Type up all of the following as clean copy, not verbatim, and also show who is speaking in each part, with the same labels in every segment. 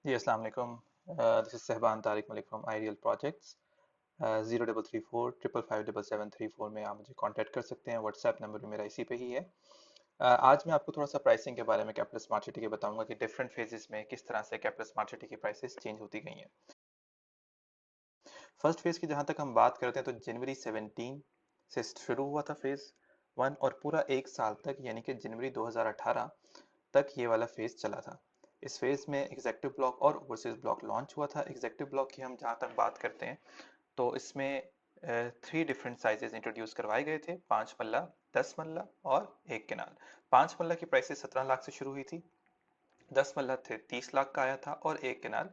Speaker 1: जी, अस्सलाम वालेकुम। This is Sahban Tariq Malik from ideal projects. 0334 555 777 में आप मुझे कांटेक्ट कर सकते हैं। व्हाट्सएप नंबर भी मेरा इसी पे ही है। आज मैं आपको थोड़ा सा प्राइसिंग के बारे में कैपिटल स्मार्ट सिटी के बताऊंगा कि डिफरेंट फेजेस में किस तरह से कैपिटल स्मार्ट सिटी की प्राइसेस चेंज होती गई हैं। फर्स्ट फेज की जहां तक हम बात करते हैं तो जनवरी 17 से शुरू हुआ था फेज वन, और पूरा एक साल तक यानी कि जनवरी 2018 तक ये वाला फेज चला था। इस फेज में एग्जेक्टिव ब्लॉक और ओवरसीज ब्लॉक लॉन्च हुआ था। एग्जेक्टिव ब्लॉक की हम जहाँ तक बात करते हैं तो इसमें 3 डिफरेंट साइजेस इंट्रोड्यूस करवाए गए थे, 5 मल्ला, 10 मल्ला और 1 केनाल। 5 मल्ला की प्राइसेस 17 लाख से शुरू हुई थी, 10 मल्ला थे 30 लाख का आया था, और 1 केनाल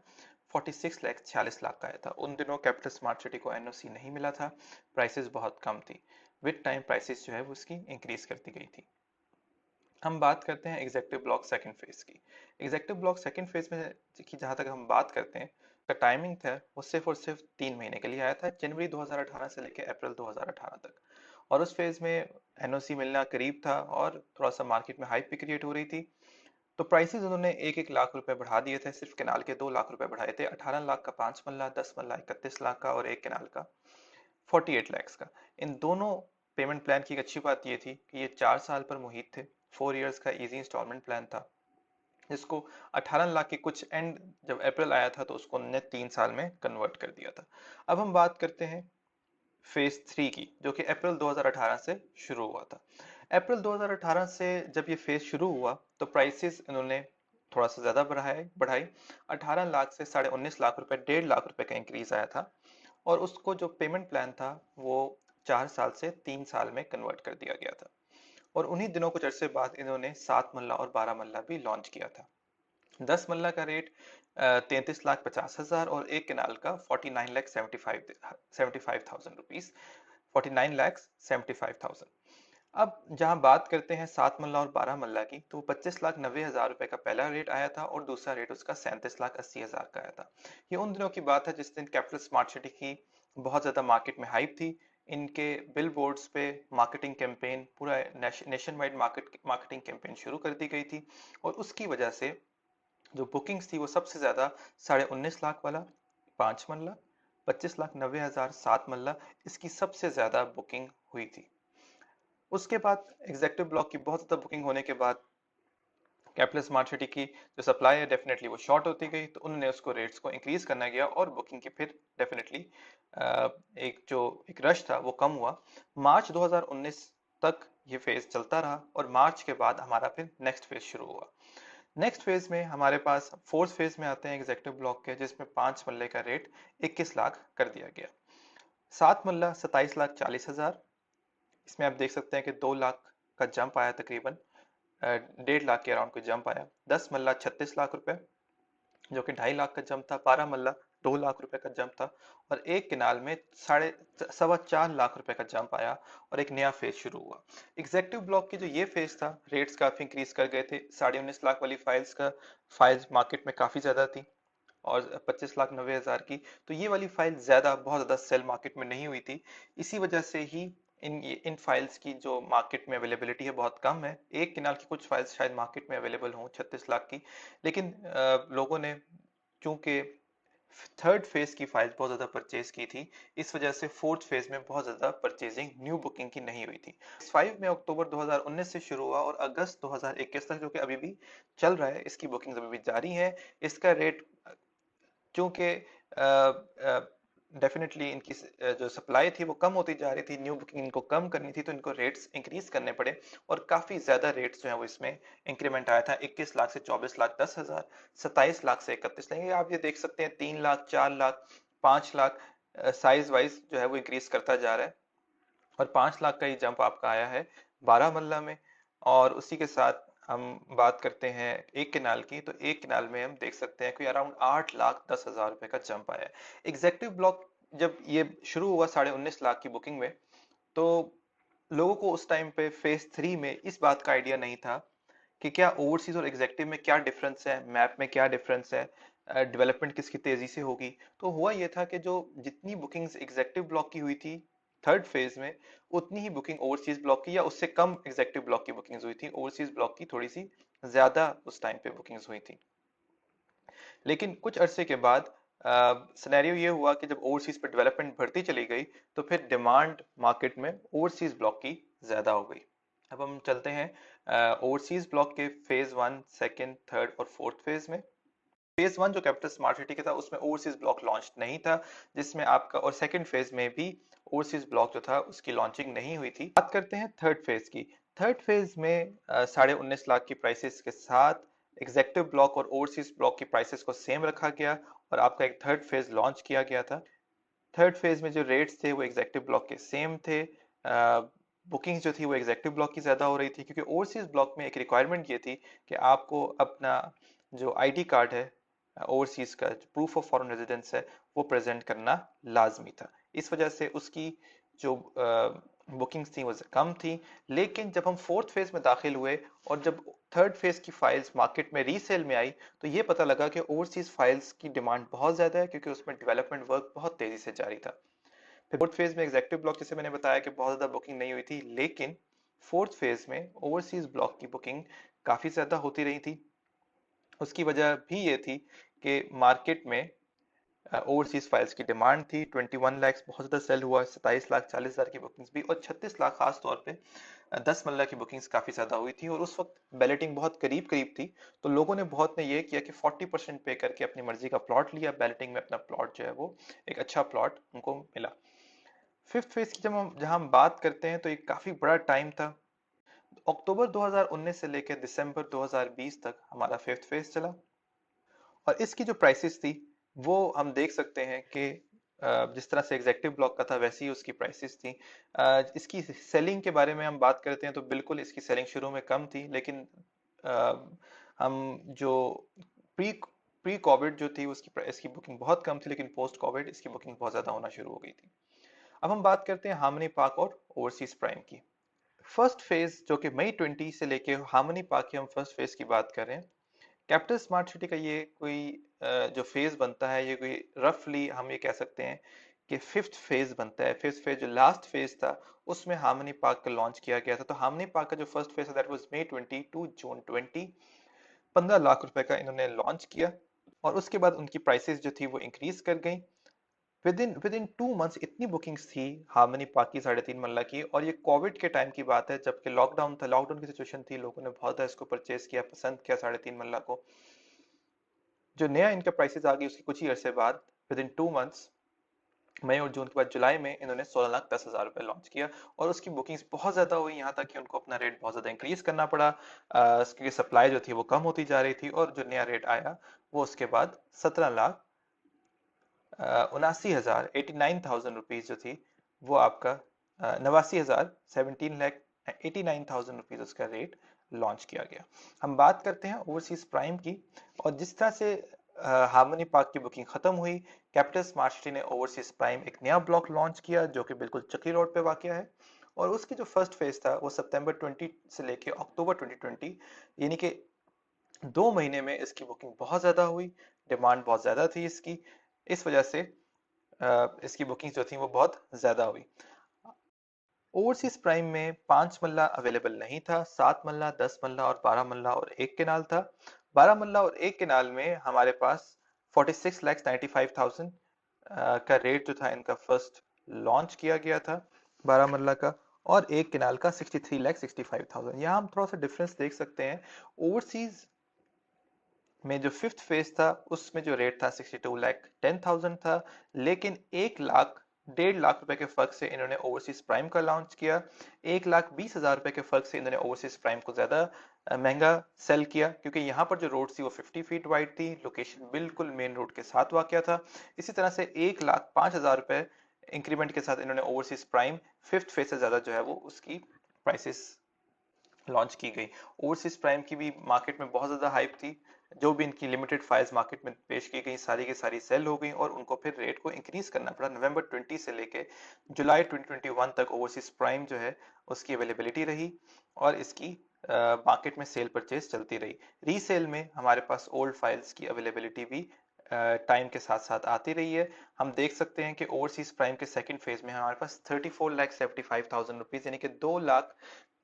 Speaker 1: 46 लाख 46 लाख का आया था। उन दिनों कैपिटल स्मार्ट सिटी को एनओसी नहीं मिला था, प्राइसेस बहुत कम थी। विद टाइम प्राइसेस जो है वो उसकी इंक्रीज करती गई थी। हम बात करते हैं एग्जेक्टिव ब्लॉक सेकंड फेज की। एग्जेक्टिव ब्लॉक सेकंड फेज में की जहां तक हम बात करते हैं, का टाइमिंग था वो सिर्फ और सिर्फ 3 महीने के लिए आया था, जनवरी 2018 से लेकर अप्रैल 2018 तक। और उस फेज में एनओसी मिलना करीब था और थोड़ा सा मार्केट में हाइप भी क्रिएट हो रही थी। तो प्राइसेस उन्होंने 1-1 लाख रुपए बढ़ा दिए थे। सिर्फ केनाल के 2 लाख रुपए बढ़ाए थे, 18 लाख का 5 मल्ला, 10 मल्ला 31 लाख का, और 1 केनाल का 48 लैक्स का। इन दोनों पेमेंट प्लान की एक अच्छी बात ये थी कि ये 4 साल पर मुहित थे। 4 इयर्स का इजी इंस्टॉलमेंट प्लान था, जिसको 18 लाख के कुछ एंड जब अप्रैल आया था तो उसको उन्होंने 3 साल में कन्वर्ट कर दिया था। अब हम बात करते हैं फेज थ्री की, जो कि अप्रैल 2018 से शुरू हुआ था। अप्रैल 2018 से जब ये फेज शुरू हुआ तो प्राइसेस इन्होंने थोड़ा सा ज्यादा बढ़ाई। 18 लाख से 19.5 लाख रुपए, 1.5 लाख रुपए का इंक्रीज आया था। और उसको जो पेमेंट प्लान था वो 4 साल से 3 साल में कन्वर्ट कर दिया गया था। और उन्हीं दिनों कुछ अरसे बाद इन्होंने 7 मल्ला और 12 मल्ला भी लॉन्च किया था। 10 मल्ला का रेट 33 लाख 50 हजार, और 1 केनाल का 49 lakh 75 thousand rupees, 49 lakh 75 thousand. अब जहां बात करते हैं 7 मल्ला और 12 मल्ला की, तो 25 लाख 90 हजार रुपए का पहला रेट आया था और दूसरा रेट उसका 37 लाख 80 हजार का आया था। ये उन दिनों की बात है जिस दिन कैपिटल स्मार्ट सिटी की बहुत ज्यादा मार्केट में हाइप थी। इनके बिल बोर्ड्स पे मार्केटिंग कैंपेन, पूरा नेशन वाइड मार्केटिंग कैंपेन शुरू कर दी गई थी। और उसकी वजह से जो बुकिंग्स थी वो सबसे ज्यादा 19.5 लाख वाला 5 मल्ला, 25 लाख 90 हजार 7 मल्ला, इसकी सबसे ज्यादा बुकिंग हुई थी। उसके बाद एग्जेक्टिव ब्लॉक की बहुत ज्यादा बुकिंग होने के बाद कैपिटल स्मार्ट सिटी की जो सप्लाई है डेफिनेटली वो शॉर्ट होती गई, तो उन्होंने उसको रेट्स को इंक्रीज करना गया और बुकिंग की फिर डेफिनेटली एक रश था वो कम हुआ। मार्च 2019 तक ये फेज चलता रहा, और मार्च के बाद हमारा फिर नेक्स्ट फेज शुरू हुआ। नेक्स्ट फेज में हमारे पास फोर्थ फेज में आते हैं एग्जेक्टिव ब्लॉक के, जिसमें 5 मल्ले का रेट 21 लाख कर दिया गया। 7 मल्ला 27 लाख 40 हजार, इसमें आप देख सकते हैं कि 2 लाख का जंप आया तकरीबन, 1.5 लाख के अराउंड कोई जंप आया। 10 मल्ला 36 लाख रुपए, जो कि 2.5 लाख का जंप था। 12 मल्ला 2 लाख रुपए का जंप था। और 1 केनाल में साढ़े सवा 4 लाख रुपए का जंप आया, और एक नया फेज शुरू हुआ। एग्जेक्टिव ब्लॉक की जो ये फेज था, रेट्स काफी इंक्रीज कर गए थे। 19.5 लाख वाली फाइल्स मार्केट में काफी ज्यादा थी, और 25 लाख 90 हजार की, तो ये वाली फाइल बहुत ज्यादा सेल मार्केट में नहीं हुई थी। इसी वजह से ही इन फाइल्स की जो मार्केट में अवेलेबिलिटी है बहुत कम है। 1 केनाल की कुछ फाइल्स शायद मार्केट में अवेलेबल हों 36 लाख की, लेकिन लोगों ने चूंकि थर्ड फेज की फाइल बहुत ज्यादा परचेज की थी, इस वजह से फोर्थ फेज में बहुत ज्यादा परचेजिंग न्यू बुकिंग की नहीं हुई थी। 5 में अक्टूबर 2019 से शुरू हुआ, और अगस्त 2021 तक, जो कि अभी भी चल रहा है, इसकी बुकिंग अभी भी जारी है। इसका रेट चूंकि डेफिनेटली इनकी जो सप्लाई थी वो कम होती जा रही थी, न्यू बुकिंग इनको कम करनी थी, तो इनको रेट्स इंक्रीज करने पड़े। और काफी ज्यादा रेट्स जो है वो इसमें इंक्रीमेंट आया था। 21 लाख से 24 लाख 10 हजार, 27 लाख से 31 लाख, आप ये देख सकते हैं 3 लाख 4 लाख 5 लाख साइज वाइज जो है वो इंक्रीज करता जा रहा है। और 5 लाख का ही जंप आपका आया है 12 मल्ला में। और उसी के साथ हम बात करते हैं 1 केनाल की, तो 1 केनाल में हम देख सकते हैं कि अराउंड 8 लाख 10 हजार रुपए का जंप आया है। एग्जेक्टिव ब्लॉक जब ये शुरू हुआ 19.5 लाख की बुकिंग में, तो लोगों को उस टाइम पे फेज थ्री में इस बात का आइडिया नहीं था कि क्या ओवरसीज और एग्जेक्टिव में क्या डिफरेंस है, मैप में क्या डिफरेंस है, डेवलपमेंट किसकी तेजी से होगी। तो हुआ ये था कि जो जितनी बुकिंग्स एग्जेक्टिव ब्लॉक की हुई थी थर्ड फेज में, उतनी ही बुकिंग ओवरसीज ब्लॉक की, या उससे कम एग्जेक्टिव ब्लॉक की बुकिंग्स हुई थी। ओवरसीज ब्लॉक की थोड़ी सी ज्यादा उस टाइम पे बुकिंग्स हुई थी। लेकिन कुछ अरसे के बाद सिनेरियो ये हुआ कि जब ओवरसीज पर डेवलपमेंट बढ़ती चली गई तो फिर डिमांड मार्केट में ओवरसीज ब्लॉक की ज्यादा हो गई। अब हम चलते हैं ओवरसीज ब्लॉक के फेज 1, सेकंड, थर्ड और फोर्थ फेज में। फेज 1 जो कैपिटल स्मार्ट सिटी का था उसमें ओवरसीज ब्लॉक लॉन्च नहीं था, जिसमें आपका, और सेकंड फेज में भी ओवरसीज ब्लॉक जो था उसकी लॉन्चिंग नहीं हुई थी। बात करते हैं थर्ड फेज की। थर्ड फेज में 19.5 लाख की प्राइसेस के साथ एग्जेक्टिव ब्लॉक और ओवरसीज ब्लॉक की प्राइसेस को सेम रखा गया और आपका एक थर्ड फेज लॉन्च किया गया था। थर्ड फेज में जो रेट्स थे वो एग्जेक्टिव ब्लॉक के सेम थे। बुकिंग्स जो थी वो एग्जेक्टिव ब्लॉक की ज्यादा हो रही थी, क्योंकि ओवरसीज ब्लॉक में एक रिक्वायरमेंट ये थी कि आपको अपना जो आईडी कार्ड है ओवरसीज का, प्रूफ ऑफ फॉरेन रेजिडेंस है, वो प्रेजेंट करना लाजमी था। इस वजह से उसकी जो बुकिंग्स थी वो कम थी। लेकिन जब हम फोर्थ फेज में दाखिल हुए और जब थर्ड फेज की फाइल्स मार्केट में रीसेल में आई तो ये पता लगा कि ओवरसीज फाइल्स की डिमांड बहुत ज्यादा है, क्योंकि उसमें डेवलपमेंट वर्क बहुत तेजी से जारी था। फिर फोर्थ फेज में एग्जेक्टिव ब्लॉक, जैसे मैंने बताया कि बहुत ज्यादा बुकिंग नहीं हुई थी, लेकिन फोर्थ फेज में ओवरसीज ब्लॉक की बुकिंग काफी ज्यादा होती रही थी। उसकी वजह भी ये थी कि मार्केट में ओवरसीज फाइल्स की डिमांड थी। 21 लाख बहुत ज्यादा सेल हुआ, 27,40,000 की बुकिंग्स भी, और 36 लाख खास तौर पे 10 मल्ला की बुकिंग्स काफी ज्यादा हुई थी। और उस वक्त बैलेटिंग बहुत करीब करीब थी, तो लोगों ने बहुत ने ये किया कि 40% पे करके अपनी मर्जी का प्लॉट लिया। बैलेटिंग में अपना प्लॉट जो है वो एक अच्छा प्लॉट उनको मिला। फिफ्थ फेज की जहां हम बात करते हैं तो ये काफी बड़ा टाइम था। अक्टूबर 2019 से लेकर दिसंबर 2020 तक हमारा फिफ्थ फेज चला, और इसकी जो प्राइसेस थी वो हम देख सकते हैं कि जिस तरह से एग्जेक्टिव ब्लॉक का था वैसी ही उसकी प्राइसेस थी। इसकी सेलिंग के बारे में हम बात करते हैं तो बिल्कुल इसकी सेलिंग शुरू में कम थी, लेकिन अ, हम जो प्री प्री कोविड जो थी उसकी इसकी बुकिंग बहुत कम थी, लेकिन पोस्ट कोविड इसकी बुकिंग बहुत ज्यादा होना शुरू हो गई थी। अब हम बात करते हैं हार्मनी पार्क और ओवरसीज प्राइम की। फर्स्ट फेज जो कि मई 20 से लेके हार्मनी पार्क की हम फर्स्ट फेज की बात कर रहे हैं। कैपिटल स्मार्ट सिटी का ये कोई जो फेज बनता है, ये कोई रफली हम ये कह सकते हैं कि फिफ्थ फेज बनता है। फिफ्थ फेज जो लास्ट फेज था उसमें हार्मनी पार्क का लॉन्च किया गया था। तो हार्मनी पार्क का जो फर्स्ट फेज था that was May 20 to June 20। 15 lakh रुपए का इन्होंने लॉन्च किया, और उसके बाद उनकी प्राइसेस जो थी वो इंक्रीज कर गई। विद इन 2 मंथ्स इतनी बुकिंग्स थी हार्मनी पार्क की 3.5 मल्ला की। और ये कोविड के टाइम की बात है, जबकि लॉकडाउन था, लॉकडाउन की सिचुएशन थी, लोगों ने बहुत ज्यादा इसको परचेज किया, पसंद किया 3.5 मल्ला को। जो नया इनका प्राइसेस आ गई उसके कुछ ही अरसे बाद, विद इन 2 मंथ्स, मई और जून के बाद जुलाई में इन्होंने 16,10,000 रुपए लॉन्च किया। और उसकी बुकिंग्स बहुत ज्यादा हुई, यहाँ तक कि उनको अपना रेट बहुत ज्यादा इंक्रीज करना पड़ा, क्योंकि सप्लाई जो थी वो कम होती जा रही थी। और जो नया रेट आया वो उसके बाद 17,79,000, 89,000 रुपीज जो थी वो आपका 89,000, 17,89,000 रुपीज उसका रेट लॉन्च किया गया। हम बात करते हैं ओवरसीज प्राइम की। और जिस तरह से हार्मनी पार्क की बुकिंग खत्म हुई, कैपिटल स्मार्ट सिटी ने ओवरसीज प्राइम एक नया ब्लॉक लॉन्च किया जो कि बिल्कुल चक्री रोड पे वाकया है। और उसकी जो फर्स्ट फेज था वो सितंबर 20 से लेके अक्टूबर 2020, यानी कि 2 महीने में इसकी बुकिंग बहुत ज्यादा हुई। डिमांड बहुत ज्यादा थी इसकी, इस वजह से इसकी बुकिंग जो थी वो बहुत ज्यादा हुई। ओवरसीज प्राइम में 5 मल्ला अवेलेबल नहीं था, 7 मल्ला, 10 मल्ला और 12 मल्ला और एक केनाल था। 12 मल्ला और एक केनाल में हमारे पास 46,95,000 का रेट जो था इनका फर्स्ट लॉन्च किया गया था 12 मल्ला का। और एक केनाल का 63,65,000। यहाँ हम थोड़ा सा डिफरेंस देख सकते हैं। ओवरसीज में जो फिफ्थ फेज था उसमें जो रेट था 62,10,000 था, लेकिन 1,01,50,000 रुपए के फर्क से इन्होंने ओवरसीज प्राइम का लॉन्च किया। 1,20,000 रुपए के फर्क से इन्होंने ओवरसीज प्राइम को ज्यादा महंगा सेल किया, क्योंकि यहाँ पर जो रोड थी वो 50 फीट वाइड थी, लोकेशन बिल्कुल मेन रोड के साथ वाकया था। इसी तरह से 1,05,000 रुपए इंक्रीमेंट के साथ इन्होंने ओवरसीज प्राइम फिफ्थ फेज से ज्यादा जो है वो उसकी प्राइसेस लॉन्च की गई। ओवरसीज प्राइम की भी मार्केट में बहुत ज्यादा हाइप थी। जो भी इनकी लिमिटेड फाइल्स मार्केट में पेश की गई सारी की सारी सेल हो गई, और उनको फिर रेट को इंक्रीज करना पड़ा। नवंबर 20 से लेके जुलाई 2021 तक ओवरसीज प्राइम जो है उसकी अवेलेबिलिटी रही, और इसकी मार्केट में सेल परचेज चलती रही। रीसेल में हमारे पास ओल्ड फाइल्स की अवेलेबिलिटी भी टाइम के साथ साथ आती रही है। हम देख सकते हैं कि ओवरसीज प्राइम के सेकंड फेज में हमारे पास 34,75,000 रुपीज, यानी कि 2 लाख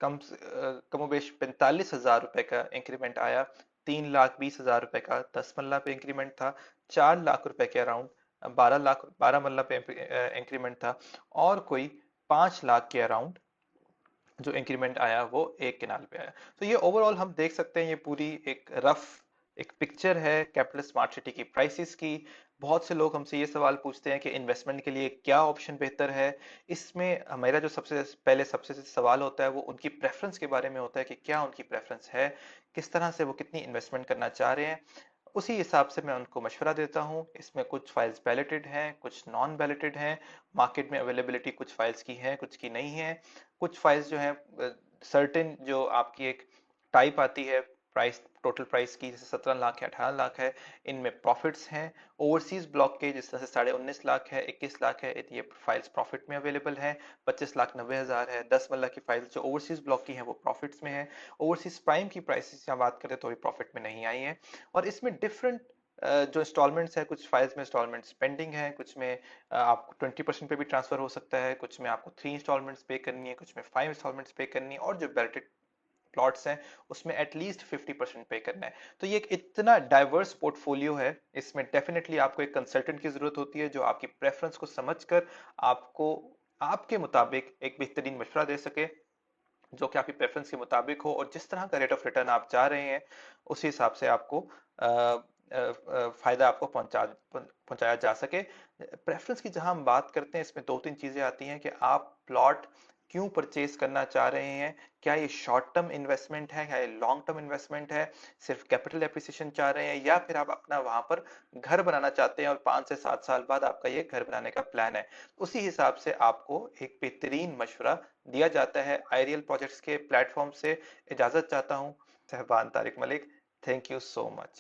Speaker 1: कमोबेश 45,000 रुपए का इंक्रीमेंट आया 3,20,000 रुपए का 10 मरला पे इंक्रीमेंट था, 4 लाख रुपए के अराउंड 12 मरला पे इंक्रीमेंट था, और कोई 5 लाख के अराउंड जो इंक्रीमेंट आया वो एक केनाल पे आया। तो ये ओवरऑल हम देख सकते हैं, ये पूरी एक रफ एक पिक्चर है कैपिटल स्मार्ट सिटी की प्राइसेस की। बहुत से लोग हमसे ये सवाल पूछते हैं कि इन्वेस्टमेंट के लिए क्या ऑप्शन बेहतर है। इसमें मेरा जो सबसे सवाल होता है वो उनकी प्रेफरेंस के बारे में होता है कि क्या उनकी प्रेफरेंस है, किस तरह से वो कितनी इन्वेस्टमेंट करना चाह रहे हैं। उसी हिसाब से मैं उनको मशवरा देता हूँ। इसमें कुछ फाइल्स बैलेटेड हैं, कुछ नॉन बैलेटेड हैं। मार्केट में अवेलेबिलिटी कुछ फाइल्स की है, कुछ की नहीं है। कुछ फाइल्स जो हैं सर्टेन जो आपकी एक टाइप आती है प्राइस, टोटल प्राइस की, जैसे 17 लाख या 18 लाख है, इनमें प्रॉफिट्स हैं। ओवरसीज ब्लॉक के जिस तरह से 19.5 लाख है, 21 लाख है, ये फाइल्स प्रॉफिट में अवेलेबल है। 25,90,000 है, 10 मल्ला की फाइल्स जो ओवरसीज ब्लॉक की हैं वो प्रॉफिट्स में है। ओवरसीज प्राइम की प्राइसेस यहाँ बात करें तो भी प्रॉफिट में नहीं आई है। और इसमें डिफरेंट जो इंस्टॉलमेंट्स है, कुछ फाइल्स में इंस्टॉलमेंट्स पेंडिंग है, कुछ में आपको 20% पे भी ट्रांसफर हो सकता है, कुछ में आपको 3 इंस्टॉलमेंट्स पे करनी है, कुछ में 5 इंस्टॉलमेंट्स पे करनी है, और जो बैलेटेड प्लॉट्स हैं उसमें एटलीस्ट 50% पे करना है। तो ये एक इतना डाइवर्स पोर्टफोलियो है, इसमें डेफिनेटली आपको एक कंसल्टेंट की जरूरत होती है जो आपकी प्रेफरेंस को समझकर आपको आपके मुताबिक एक बेहतरीन मशवरा दे सके, जो कि आपकी प्रेफरेंस के मुताबिक हो, और जिस तरह का रेट ऑफ रिटर्न आप चाह रहे हैं उसी हिसाब से आपको फायदा आपको पहुंचाया जा सके। प्रेफरेंस की जहां हम बात करते हैं, इसमें दो तीन चीजें आती हैं कि आप प्लॉट क्यों परचेज करना चाह रहे हैं। क्या ये शॉर्ट टर्म इन्वेस्टमेंट है, क्या ये लॉन्ग टर्म इन्वेस्टमेंट है, सिर्फ कैपिटल एप्रिसिएशन चाह रहे हैं, या फिर आप अपना वहां पर घर बनाना चाहते हैं और 5 से 7 साल बाद आपका ये घर बनाने का प्लान है। उसी हिसाब से आपको एक बेहतरीन मशवरा दिया जाता है आईरियल प्रोजेक्ट्स के प्लेटफॉर्म से। इजाजत चाहता हूँ, Sahban Tariq Malik. Thank you so much.